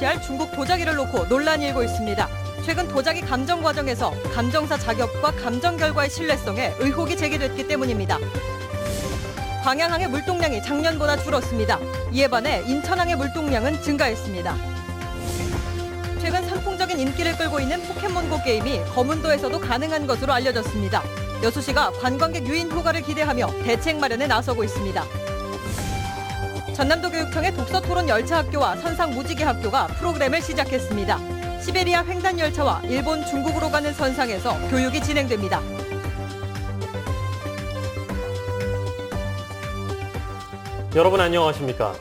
실시할 중국 도자기를 놓고 논란이 일고 있습니다. 최근 도자기 감정 과정에서 감정사 자격과 감정 결과의 신뢰성에 의혹이 제기됐기 때문입니다. 광양항의 물동량이 작년보다 줄었습니다. 이에 반해 인천항의 물동량은 증가했습니다. 최근 선풍적인 인기를 끌고 있는 포켓몬고 게임이 거문도에서도 가능한 것으로 알려졌습니다. 여수시가 관광객 유인 효과를 기대하며 대책 마련에 나서고 있습니다. 전남도 교육청의 독서토론 열차학교와 선상무지개학교가 프로그램을 시작했습니다. 시베리아 횡단 열차와 일본, 중국으로 가는 선상에서 교육이 진행됩니다. 여러분 안녕하십니까?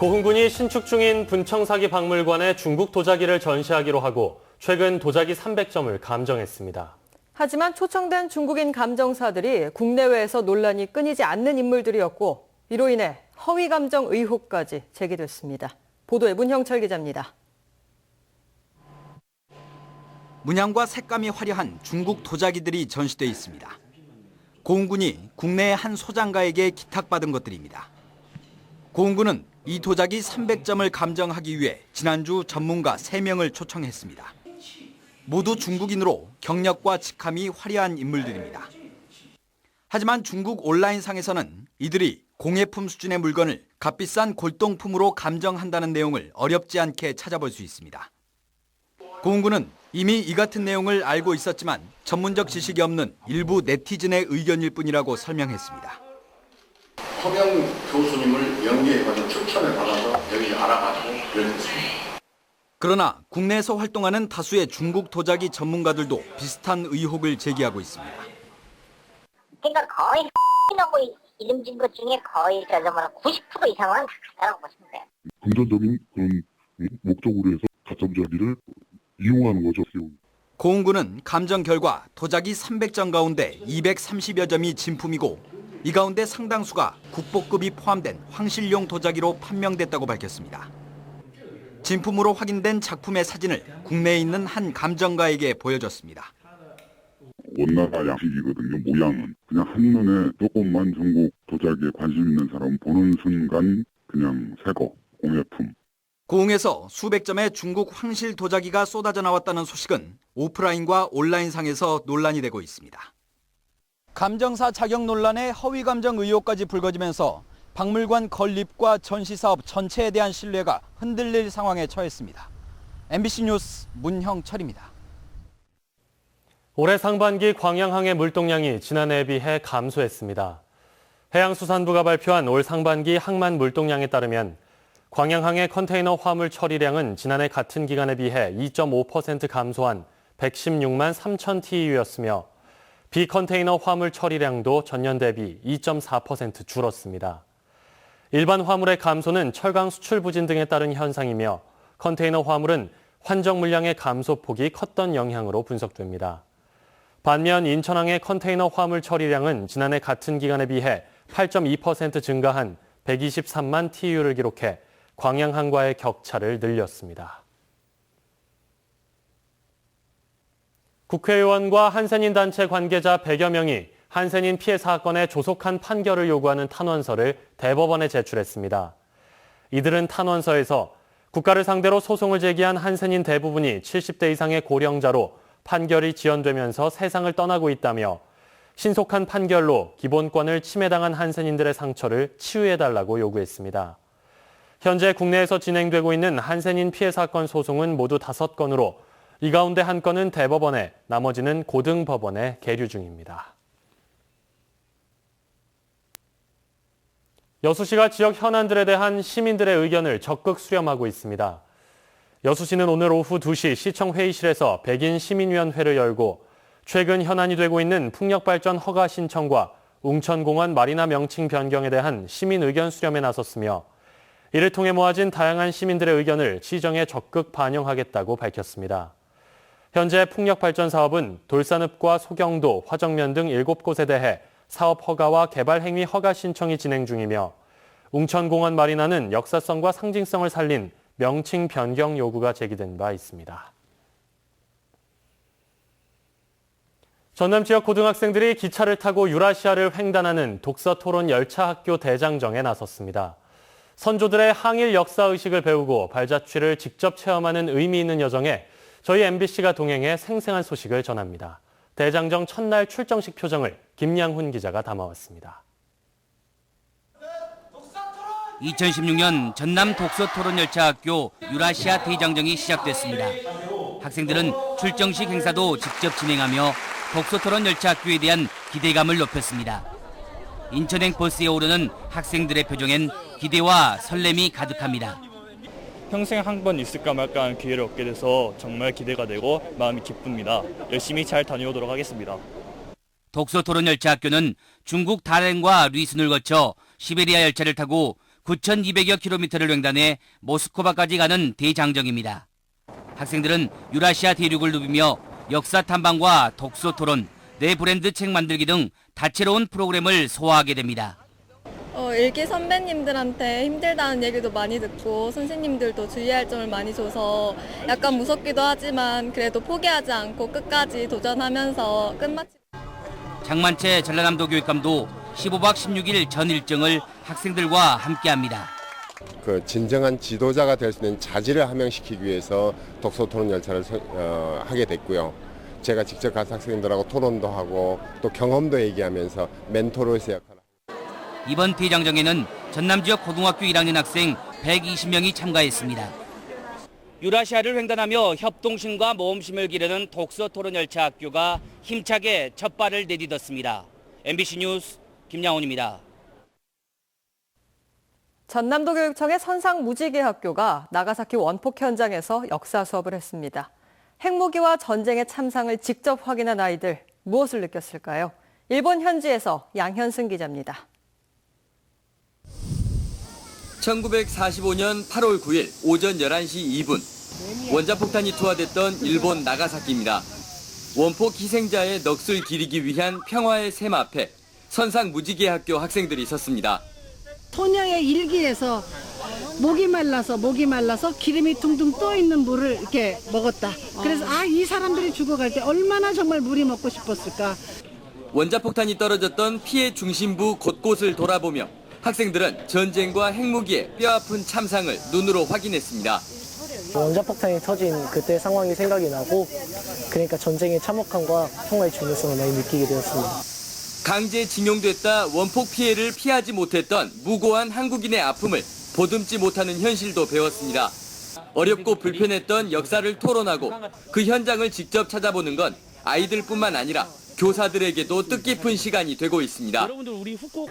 고흥군이 신축 중인 분청사기 박물관에 중국 도자기를 전시하기로 하고 최근 도자기 300점을 감정했습니다. 하지만 초청된 중국인 감정사들이 국내외에서 논란이 끊이지 않는 인물들이었고 이로 인해 허위 감정 의혹까지 제기됐습니다. 보도에 문형철 기자입니다. 문양과 색감이 화려한 중국 도자기들이 전시돼 있습니다. 고흥군이 국내의 한 소장가에게 기탁받은 것들입니다. 고흥군은 이 도자기 300점을 감정하기 위해 지난주 전문가 3명을 초청했습니다. 모두 중국인으로 경력과 직함이 화려한 인물들입니다. 하지만 중국 온라인상에서는 이들이 공예품 수준의 물건을 값비싼 골동품으로 감정한다는 내용을 어렵지 않게 찾아볼 수 있습니다. 고흥군은 이미 이 같은 내용을 알고 있었지만 전문적 지식이 없는 일부 네티즌의 의견일 뿐이라고 설명했습니다. 허경 교수님을 연기해가지고 추천을 받아서 여기 알아가지고 연구했습니다. 그러나 국내에서 활동하는 다수의 중국 도자기 전문가들도 비슷한 의혹을 제기하고 있습니다. 그러니까 거의 하고 이름 진 것 중에 거의 90% 이상은 가짜라고 보시면 돼요. 금전적인 그런 목적으로 해서 가짜 도자기를 이용하는 거죠. 고흥군은 감정 결과 도자기 300점 가운데 230여 점이 진품이고 이 가운데 상당수가 국보급이 포함된 황실용 도자기로 판명됐다고 밝혔습니다. 진품으로 확인된 작품의 사진을 국내에 있는 한 감정가에게 보여줬습니다. 원나라 양식이거든요. 모양은 그냥 한눈에 조금만 중국 도자기에 관심 있는 사람 보는 순간 그냥 새거, 공예품. 고흥에서 수백 점의 중국 황실 도자기가 쏟아져 나왔다는 소식은 오프라인과 온라인상에서 논란이 되고 있습니다. 감정사 자격 논란에 허위 감정 의혹까지 불거지면서 박물관 건립과 전시 사업 전체에 대한 신뢰가 흔들릴 상황에 처했습니다. MBC 뉴스 문형철입니다. 올해 상반기 광양항의 물동량이 지난해에 비해 감소했습니다. 해양수산부가 발표한 올 상반기 항만 물동량에 따르면 광양항의 컨테이너 화물 처리량은 지난해 같은 기간에 비해 2.5% 감소한 116만 3천 TEU였으며 비컨테이너 화물 처리량도 전년 대비 2.4% 줄었습니다. 일반 화물의 감소는 철강 수출 부진 등에 따른 현상이며 컨테이너 화물은 환정 물량의 감소폭이 컸던 영향으로 분석됩니다. 반면 인천항의 컨테이너 화물 처리량은 지난해 같은 기간에 비해 8.2% 증가한 123만 TEU를 기록해 광양항과의 격차를 늘렸습니다. 국회의원과 한센인 단체 관계자 100여 명이 한센인 피해 사건의 조속한 판결을 요구하는 탄원서를 대법원에 제출했습니다. 이들은 탄원서에서 국가를 상대로 소송을 제기한 한센인 대부분이 70대 이상의 고령자로 판결이 지연되면서 세상을 떠나고 있다며 신속한 판결로 기본권을 침해당한 한센인들의 상처를 치유해달라고 요구했습니다. 현재 국내에서 진행되고 있는 한센인 피해 사건 소송은 모두 5건으로 이 가운데 한 건은 대법원에, 나머지는 고등법원에 계류 중입니다. 여수시가 지역 현안들에 대한 시민들의 의견을 적극 수렴하고 있습니다. 여수시는 오늘 오후 2시 시청 회의실에서 백인 시민위원회를 열고 최근 현안이 되고 있는 풍력발전 허가 신청과 웅천공원 마리나 명칭 변경에 대한 시민 의견 수렴에 나섰으며 이를 통해 모아진 다양한 시민들의 의견을 시정에 적극 반영하겠다고 밝혔습니다. 현재 풍력발전 사업은 돌산읍과 소경도, 화정면 등 7곳에 대해 사업 허가와 개발 행위 허가 신청이 진행 중이며 웅천공원 마리나는 역사성과 상징성을 살린 명칭 변경 요구가 제기된 바 있습니다. 전남 지역 고등학생들이 기차를 타고 유라시아를 횡단하는 독서 토론 열차 학교 대장정에 나섰습니다. 선조들의 항일 역사의식을 배우고 발자취를 직접 체험하는 의미 있는 여정에 저희 MBC가 동행해 생생한 소식을 전합니다. 대장정 첫날 출정식 표정을 김양훈 기자가 담아왔습니다. 2016년 전남 독서토론열차학교 유라시아 대장정이 시작됐습니다. 학생들은 출정식 행사도 직접 진행하며 독서토론열차학교에 대한 기대감을 높였습니다. 인천행 버스에 오르는 학생들의 표정엔 기대와 설렘이 가득합니다. 평생 한 번 있을까 말까 하는 기회를 얻게 돼서 정말 기대가 되고 마음이 기쁩니다. 열심히 잘 다녀오도록 하겠습니다. 독서토론열차학교는 중국 다롄과 리순을 거쳐 시베리아 열차를 타고 9,200여 킬로미터를 횡단해 모스크바까지 가는 대장정입니다. 학생들은 유라시아 대륙을 누비며 역사 탐방과 독서 토론, 내 브랜드 책 만들기 등 다채로운 프로그램을 소화하게 됩니다. 일기 선배님들한테 힘들다는 얘기도 많이 듣고 선생님들도 주의할 점을 많이 줘서 약간 무섭기도 하지만 그래도 포기하지 않고 끝까지 도전하면서 끝마치. 장만채 전라남도 교육감도 15박 16일 전 일정을 학생들과 함께합니다. 진정한 지도자가 될 수 있는 자질을 함양시키기 위해서 독서토론 열차를 하게 됐고요. 제가 직접 가서 학생들하고 토론도 하고 또 경험도 얘기하면서 멘토로서의 역할을. 이번 대장정에는 전남 지역 고등학교 1학년 학생 120명이 참가했습니다. 유라시아를 횡단하며 협동심과 모험심을 기르는 독서토론열차 학교가 힘차게 첫 발을 내딛었습니다. MBC 뉴스 김양훈입니다. 전남도 교육청의 선상무지개학교가 나가사키 원폭 현장에서 역사 수업을 했습니다. 핵무기와 전쟁의 참상을 직접 확인한 아이들, 무엇을 느꼈을까요? 일본 현지에서 양현승 기자입니다. 1945년 8월 9일 오전 11시 2분 원자폭탄이 투하됐던 일본 나가사키입니다. 원폭 희생자의 넋을 기리기 위한 평화의 샘 앞에 선상무지개학교 학생들이 섰습니다. 소녀의 일기에서 목이 말라서 기름이 둥둥 떠 있는 물을 이렇게 먹었다. 그래서 이 사람들이 죽어갈 때 얼마나 정말 물이 먹고 싶었을까. 원자폭탄이 떨어졌던 피해 중심부 곳곳을 돌아보며 학생들은 전쟁과 핵무기의 뼈아픈 참상을 눈으로 확인했습니다. 원자폭탄이 터진 그때 상황이 생각이 나고 그러니까 전쟁의 참혹함과 평화의 중요성을 많이 느끼게 되었습니다. 강제징용됐다 원폭 피해를 피하지 못했던 무고한 한국인의 아픔을 보듬지 못하는 현실도 배웠습니다. 어렵고 불편했던 역사를 토론하고 그 현장을 직접 찾아보는 건 아이들뿐만 아니라 교사들에게도 뜻깊은 시간이 되고 있습니다.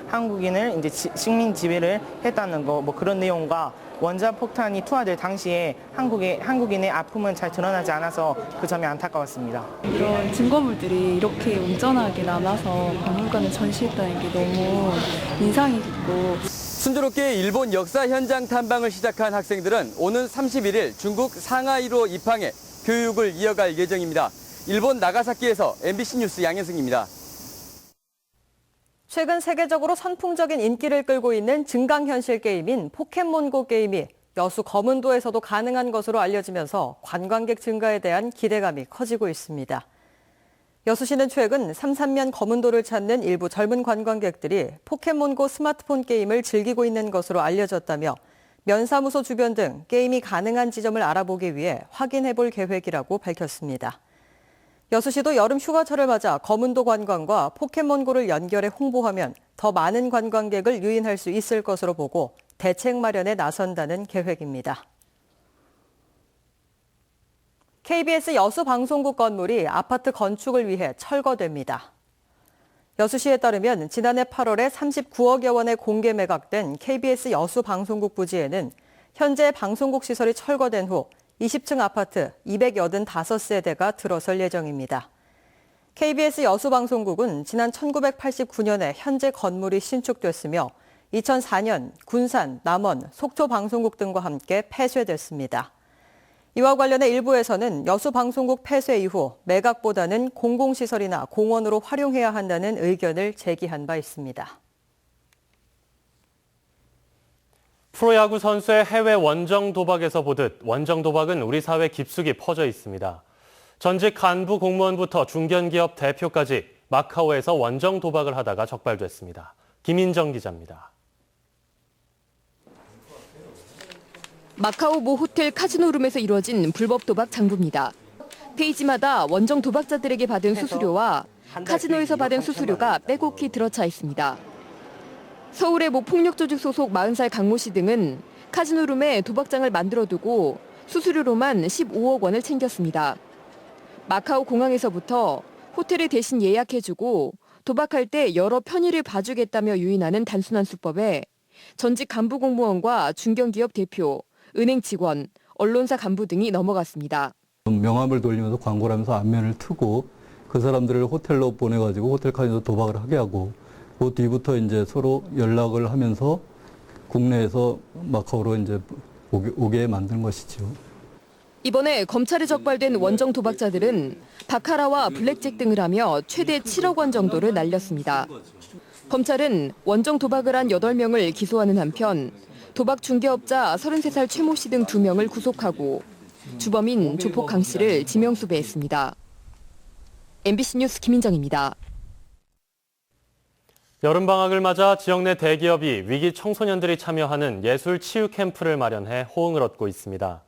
한국인을 이제 식민 지배를 했다는 거 그런 내용과 원자폭탄이 투하될 당시에 한국인의 아픔은 잘 드러나지 않아서 그 점이 안타까웠습니다. 이런 증거물들이 이렇게 온전하게 남아서 박물관에 전시했다는 게 너무 인상이 깊고. 순조롭게 일본 역사 현장 탐방을 시작한 학생들은 오는 31일 중국 상하이로 입항해 교육을 이어갈 예정입니다. 일본 나가사키에서 MBC 뉴스 양현승입니다. 최근 세계적으로 선풍적인 인기를 끌고 있는 증강현실 게임인 포켓몬고 게임이 여수 거문도에서도 가능한 것으로 알려지면서 관광객 증가에 대한 기대감이 커지고 있습니다. 여수시는 최근 삼산면 거문도를 찾는 일부 젊은 관광객들이 포켓몬고 스마트폰 게임을 즐기고 있는 것으로 알려졌다며 면사무소 주변 등 게임이 가능한 지점을 알아보기 위해 확인해 볼 계획이라고 밝혔습니다. 여수시도 여름 휴가철을 맞아 거문도 관광과 포켓몬고를 연결해 홍보하면 더 많은 관광객을 유인할 수 있을 것으로 보고 대책 마련에 나선다는 계획입니다. KBS 여수방송국 건물이 아파트 건축을 위해 철거됩니다. 여수시에 따르면 지난해 8월에 39억여 원에 공개 매각된 KBS 여수방송국 부지에는 현재 방송국 시설이 철거된 후 20층 아파트 285세대가 들어설 예정입니다. KBS 여수방송국은 지난 1989년에 현재 건물이 신축됐으며 2004년 군산, 남원, 속초 방송국 등과 함께 폐쇄됐습니다. 이와 관련해 일부에서는 여수방송국 폐쇄 이후 매각보다는 공공시설이나 공원으로 활용해야 한다는 의견을 제기한 바 있습니다. 프로야구 선수의 해외 원정 도박에서 보듯 원정 도박은 우리 사회 깊숙이 퍼져 있습니다. 전직 간부 공무원부터 중견기업 대표까지 마카오에서 원정 도박을 하다가 적발됐습니다. 김인정 기자입니다. 마카오 모 호텔 카지노룸에서 이루어진 불법 도박 장부입니다. 페이지마다 원정 도박자들에게 받은 수수료와 카지노에서 받은 수수료가 빼곡히 들어차 있습니다. 서울의 모 폭력조직 소속 40살 강모 씨 등은 카지노룸에 도박장을 만들어두고 수수료로만 15억 원을 챙겼습니다. 마카오 공항에서부터 호텔을 대신 예약해주고 도박할 때 여러 편의를 봐주겠다며 유인하는 단순한 수법에 전직 간부 공무원과 중견기업 대표, 은행 직원, 언론사 간부 등이 넘어갔습니다. 명함을 돌리면서 광고를 하면서 안면을 트고 그 사람들을 호텔로 보내가지고 호텔 카지노 도박을 하게 하고 그 뒤부터 이제 서로 연락을 하면서 국내에서 마카오로 이제 오게 만든 것이죠. 이번에 검찰에 적발된 원정 도박자들은 바카라와 블랙잭 등을 하며 최대 7억 원 정도를 날렸습니다. 검찰은 원정 도박을 한 8명을 기소하는 한편 도박 중개업자 33살 최모 씨 등 2명을 구속하고 주범인 조폭 강 씨를 지명수배했습니다. MBC 뉴스 김인정입니다. 여름방학을 맞아 지역 내 대기업이 위기 청소년들이 참여하는 예술 치유 캠프를 마련해 호응을 얻고 있습니다.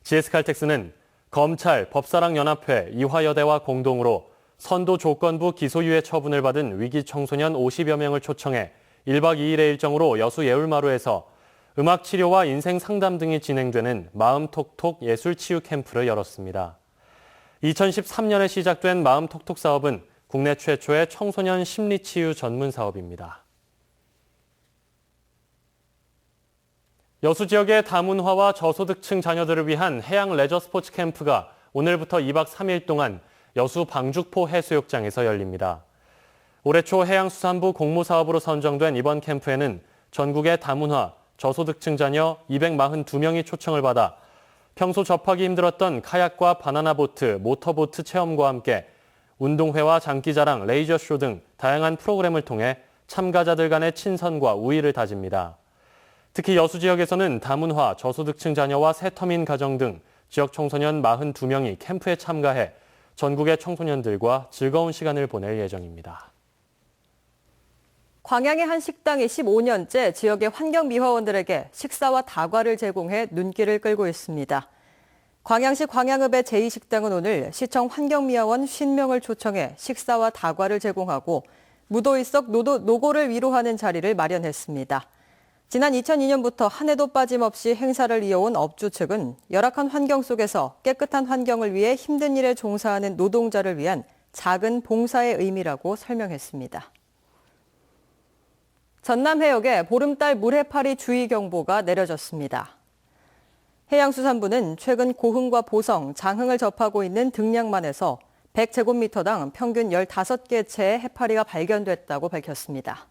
GS칼텍스는 검찰, 법사랑연합회, 이화여대와 공동으로 선도 조건부 기소유예 처분을 받은 위기 청소년 50여 명을 초청해 1박 2일의 일정으로 여수 예울마루에서 음악 치료와 인생 상담 등이 진행되는 마음톡톡 예술 치유 캠프를 열었습니다. 2013년에 시작된 마음톡톡 사업은 국내 최초의 청소년 심리치유 전문 사업입니다. 여수 지역의 다문화와 저소득층 자녀들을 위한 해양 레저 스포츠 캠프가 오늘부터 2박 3일 동안 여수 방죽포 해수욕장에서 열립니다. 올해 초 해양수산부 공모사업으로 선정된 이번 캠프에는 전국의 다문화, 저소득층 자녀 242명이 초청을 받아 평소 접하기 힘들었던 카약과 바나나보트, 모터보트 체험과 함께 운동회와 장기자랑, 레이저쇼 등 다양한 프로그램을 통해 참가자들 간의 친선과 우위를 다집니다. 특히 여수 지역에서는 다문화, 저소득층 자녀와 새터민 가정 등 지역 청소년 42명이 캠프에 참가해 전국의 청소년들과 즐거운 시간을 보낼 예정입니다. 광양의 한 식당이 15년째 지역의 환경미화원들에게 식사와 다과를 제공해 눈길을 끌고 있습니다. 광양시 광양읍의 제2식당은 오늘 시청 환경미화원 50명을 초청해 식사와 다과를 제공하고 무더위 속 노고를 위로하는 자리를 마련했습니다. 지난 2002년부터 한 해도 빠짐없이 행사를 이어온 업주 측은 열악한 환경 속에서 깨끗한 환경을 위해 힘든 일에 종사하는 노동자를 위한 작은 봉사의 의미라고 설명했습니다. 전남 해역에 보름달 물해파리 주의경보가 내려졌습니다. 해양수산부는 최근 고흥과 보성, 장흥을 접하고 있는 등량만에서 100제곱미터당 평균 15개 채의 해파리가 발견됐다고 밝혔습니다.